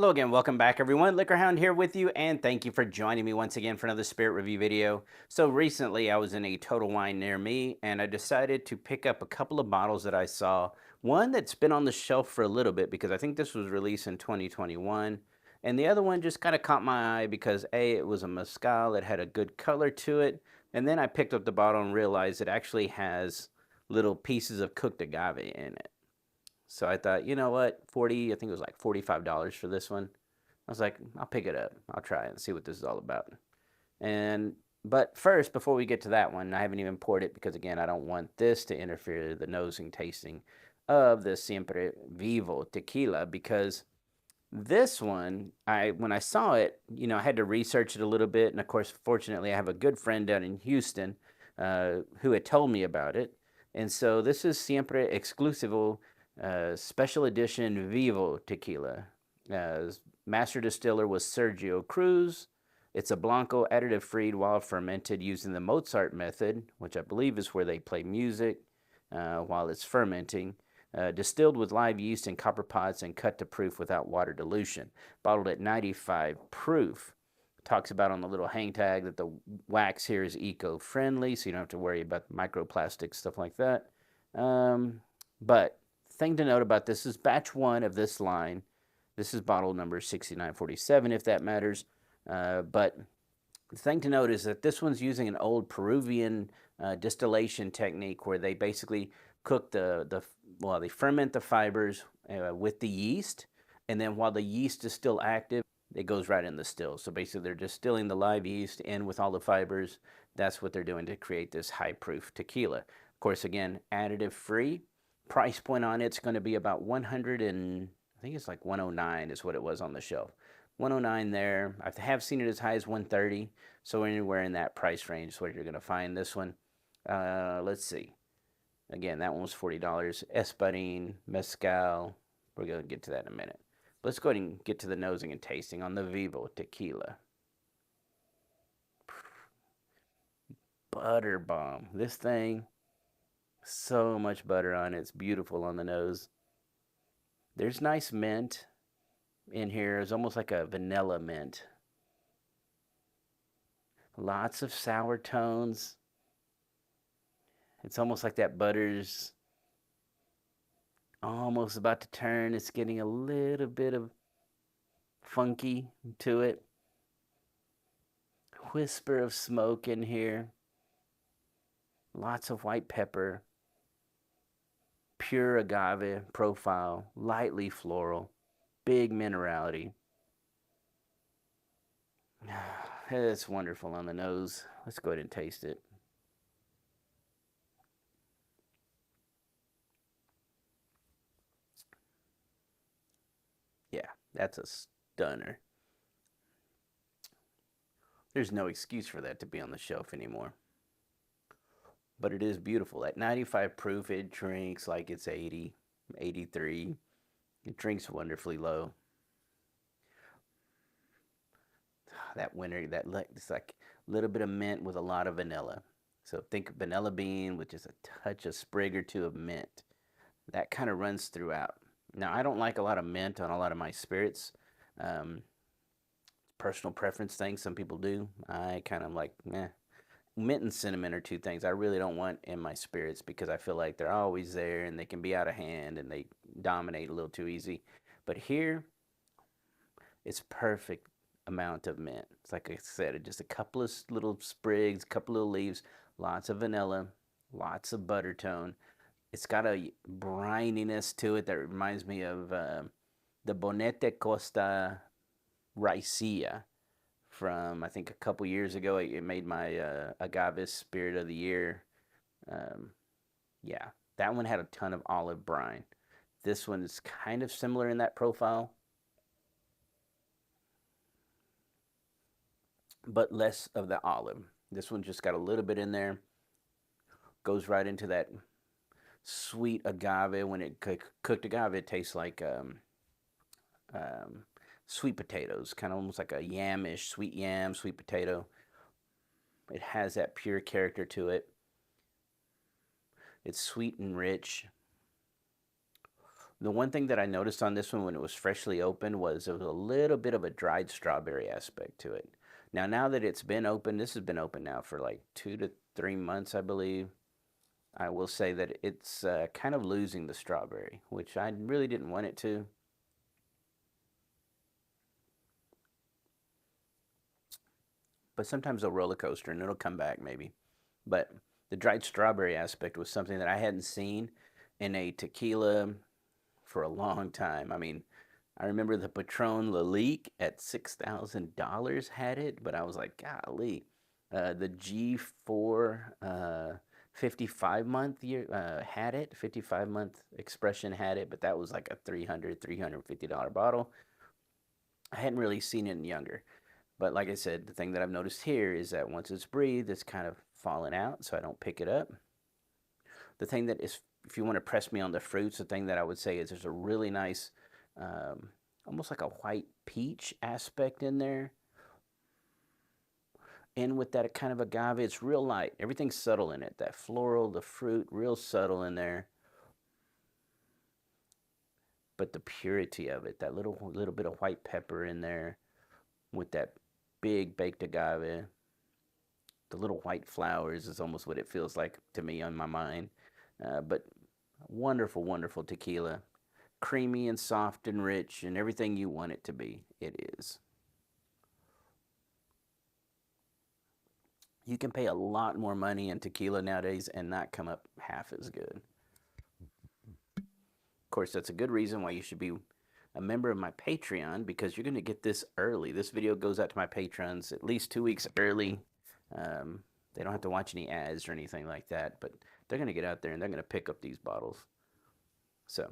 Hello again, welcome back everyone. Liquor Hound here with you, and thank you for joining me once again for another spirit review video. So recently I was in a Total Wine near me, and I decided to pick up a couple of bottles that I saw. One that's been on the shelf for a little bit because I think this was released in 2021. And the other one just kind of caught my eye because A, it was a Mezcal, it had a good color to it. And then I picked up the bottle and realized it actually has little pieces of cooked agave in it. So I thought, you know what, I think it was like $45 for this one. I was like, I'll pick it up. I'll try it and see what this is all about. But first, before we get to that one, I haven't even poured it because again, I don't want this to interfere with the nosing tasting of the Siempre Vivo Tequila because this one, when I saw it, I had to research it a little bit, and of course, fortunately, I have a good friend down in Houston who had told me about it, and so this is Siempre Exclusivo Special Edition VIVO Tequila. Master distiller was Sergio Cruz. It's a blanco, additive-free, while fermented using the Mozart method, which I believe is where they play music while it's fermenting. Distilled with live yeast in copper pots and cut to proof without water dilution. Bottled at 95 proof. Talks about on the little hang tag that the wax here is eco-friendly, so you don't have to worry about microplastics, stuff like that. But thing to note about this is batch one of this line. This is bottle number 6947, if that matters. But the thing to note is that this one's using an old Peruvian distillation technique where they basically cook they ferment the fibers with the yeast, and then while the yeast is still active, it goes right in the still. So basically they're distilling the live yeast in with all the fibers. That's what they're doing to create this high proof tequila. Of course, again, additive free. Price point on it's going to be about 100 and I think it's like 109 is what it was on the shelf. 109 there. I have seen it as high as 130, so anywhere in that price range is what you're going to find this one. Let's see. Again, that one was $40. Espadín, Mezcal. We're going to get to that in a minute. Let's go ahead and get to the nosing and tasting on the Vivo Tequila. Butter bomb. This thing, so much butter on it. It's beautiful on the nose. There's nice mint in here. It's almost like a vanilla mint. Lots of sour tones. It's almost like that butter's almost about to turn. It's getting a little bit of funky to it. Whisper of smoke in here. Lots of white pepper. Pure agave profile. Lightly floral. Big minerality. It's wonderful on the nose. Let's go ahead and taste it. Yeah, that's a stunner. There's no excuse for that to be on the shelf anymore. But it is beautiful. At 95 proof, it drinks like it's 80, 83. It drinks wonderfully low. That winter, it's like a little bit of mint with a lot of vanilla. So think vanilla bean with just a touch, a sprig or two of mint. That kind of runs throughout. Now, I don't like a lot of mint on a lot of my spirits. Personal preference thing. Some people do. I kind of like, mint and cinnamon are two things I really don't want in my spirits because I feel like they're always there and they can be out of hand and they dominate a little too easy. But here, it's perfect amount of mint. It's like I said, just a couple of little sprigs, a couple of leaves, lots of vanilla, lots of butter tone. It's got a brininess to it that reminds me of the Bonete Costa Raicilla from I think a couple years ago. It made my Agaves Spirit of the Year. Yeah, that one had a ton of olive brine. This one is kind of similar in that profile, but less of the olive. This one just got a little bit in there. Goes right into that sweet agave. When it cooked agave, it tastes like sweet potatoes, kind of almost like a yamish, sweet yam, sweet potato. It has that pure character to it. It's sweet and rich. The one thing that I noticed on this one when it was freshly opened was there was a little bit of a dried strawberry aspect to it. Now that it's been open, this has been open now for like 2 to 3 months, I believe. I will say that it's kind of losing the strawberry, which I really didn't want it to. But sometimes a roller coaster and it'll come back maybe. But the dried strawberry aspect was something that I hadn't seen in a tequila for a long time. I mean, I remember the Patron Lalique at $6,000 had it, but I was like, golly. The G4 55-month year had it. 55-month expression had it, but that was like a $350 bottle. I hadn't really seen it in younger. But like I said, the thing that I've noticed here is that once it's breathed, it's kind of falling out, so I don't pick it up. The thing that is, if you want to press me on the fruits, the thing that I would say is there's a really nice, almost like a white peach aspect in there. And with that kind of agave, it's real light. Everything's subtle in it. That floral, the fruit, real subtle in there. But the purity of it, that little bit of white pepper in there with that big baked agave. The little white flowers is almost what it feels like to me on my mind. But wonderful, wonderful tequila. Creamy and soft and rich and everything you want it to be. It is. You can pay a lot more money in tequila nowadays and not come up half as good. Of course, that's a good reason why you should be a member of my Patreon, because you're going to get this early. This video goes out to my patrons at least 2 weeks early. They don't have to watch any ads or anything like that, but they're going to get out there and they're going to pick up these bottles. So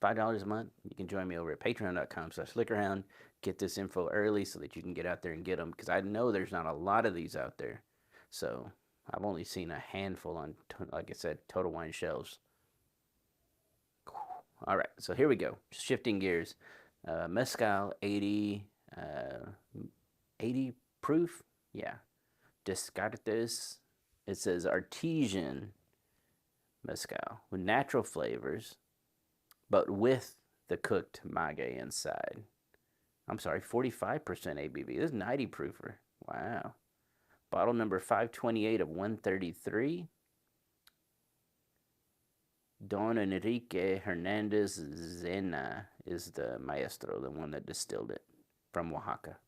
$5 a month, you can join me over at patreon.com/liquorhound. Get this info early so that you can get out there and get them, because I know there's not a lot of these out there. So I've only seen a handful on, like I said, Total Wine shelves. All right, so here we go. Shifting gears. Mezcal 80 proof. Yeah. Descartes. It says artesian mezcal with natural flavors, but with the cooked maguey inside. I'm sorry, 45% ABV. This is 90 proofer. Wow. Bottle number 528 of 133. Don Enrique Hernandez Zena is the maestro, the one that distilled it from Oaxaca.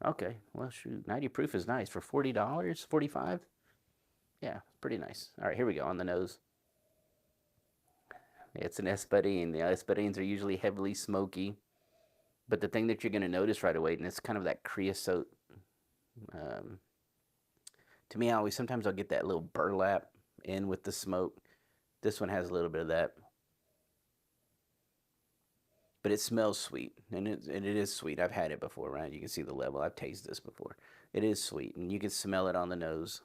Okay, well, shoot, 90 proof is nice for $40, $45. Yeah, pretty nice. All right, here we go on the nose. It's an espadín. The espadíns are usually heavily smoky, but the thing that you're going to notice right away, and it's kind of that creosote. To me, sometimes I'll get that little burlap in with the smoke. This one has a little bit of that. But it smells sweet, and it is sweet. I've had it before, right? You can see the level. I've tasted this before. It is sweet, and you can smell it on the nose.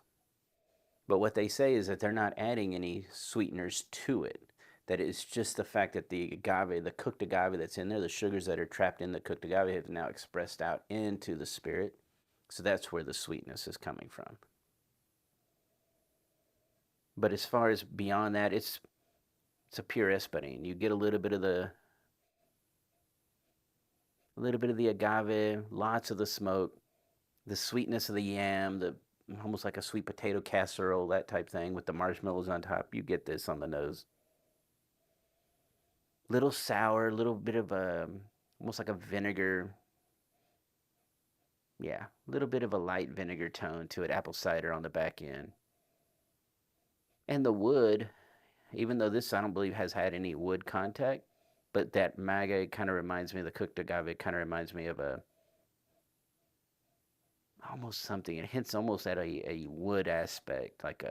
But what they say is that they're not adding any sweeteners to it. That it's just the fact that the agave, the cooked agave that's in there, the sugars that are trapped in the cooked agave have now expressed out into the spirit. So that's where the sweetness is coming from. But as far as beyond that, it's a pure espadín. You get a little bit of the agave, lots of the smoke, the sweetness of the yam, the almost like a sweet potato casserole, that type thing with the marshmallows on top. You get this on the nose. Little sour, little bit of almost like a vinegar. Yeah, a little bit of a light vinegar tone to it, apple cider on the back end. And the wood, even though this I don't believe has had any wood contact, but that maguey kind of reminds me of the cooked agave. Kind of reminds me of almost something. It hints almost at a wood aspect, like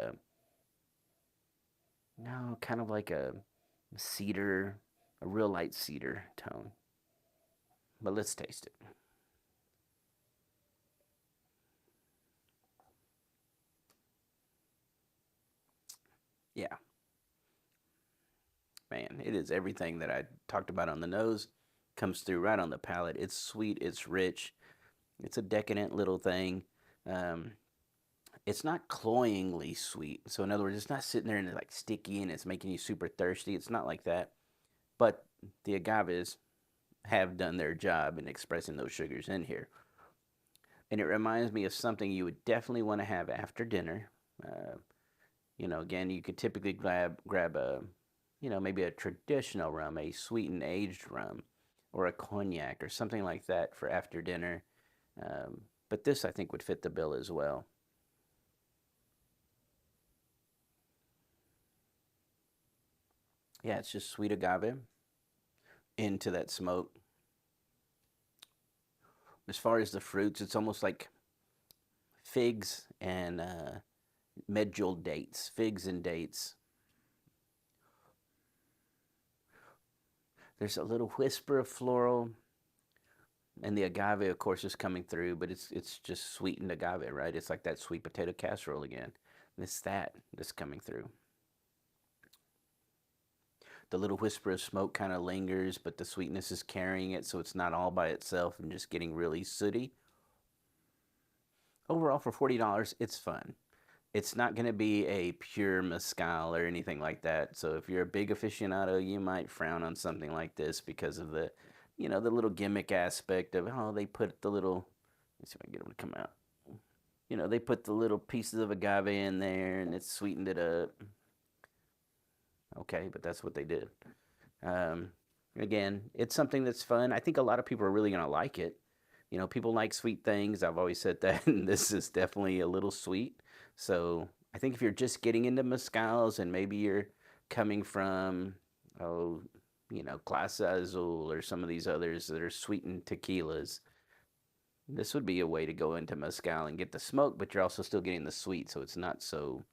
kind of like a cedar, a real light cedar tone. But let's taste it. Yeah. Man, it is everything that I talked about on the nose. Comes through right on the palate. It's sweet, it's rich, it's a decadent little thing. It's not cloyingly sweet. So in other words, it's not sitting there and it's like sticky and it's making you super thirsty. It's not like that. But the agaves have done their job in expressing those sugars in here. And it reminds me of something you would definitely want to have after dinner. Uh, again, you could typically grab a, maybe a traditional rum, a sweetened aged rum, or a cognac or something like that for after dinner. But this, I think, would fit the bill as well. Yeah, it's just sweet agave into that smoke. As far as the fruits, it's almost like figs and medjool dates, figs and dates. There's a little whisper of floral, and the agave, of course, is coming through, but it's just sweetened agave, right? It's like that sweet potato casserole again. And it's that's coming through. The little whisper of smoke kind of lingers, but the sweetness is carrying it, so it's not all by itself and just getting really sooty. Overall, for $40, it's fun. It's not going to be a pure mezcal or anything like that. So if you're a big aficionado, you might frown on something like this because of the, the little gimmick aspect of, oh, they put the little, let's see if I can get them to come out. They put the little pieces of agave in there and it's sweetened it up. Okay, but that's what they did. Again, it's something that's fun. I think a lot of people are really going to like it. People like sweet things. I've always said that, and this is definitely a little sweet. So I think if you're just getting into mezcals and maybe you're coming from, oh, Clase Azul or some of these others that are sweetened tequilas, this would be a way to go into mezcal and get the smoke, but you're also still getting the sweet, so it's not so,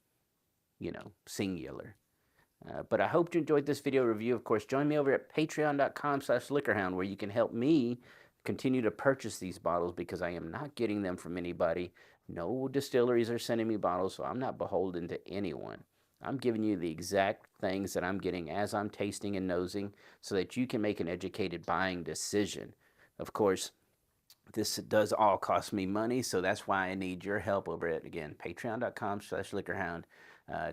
singular. But I hope you enjoyed this video review. Of course, join me over at patreon.com/liquorhound where you can help me continue to purchase these bottles because I am not getting them from anybody. No distilleries are sending me bottles, so I'm not beholden to anyone. I'm giving you the exact things that I'm getting as I'm tasting and nosing so that you can make an educated buying decision. Of course, this does all cost me money, so that's why I need your help over at, again, patreon.com/liquorhound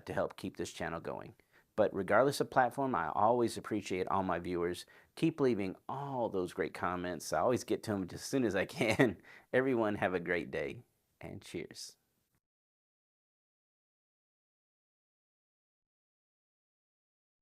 to help keep this channel going. But regardless of platform, I always appreciate all my viewers. Keep leaving all those great comments. I always get to them as soon as I can. Everyone have a great day, and cheers.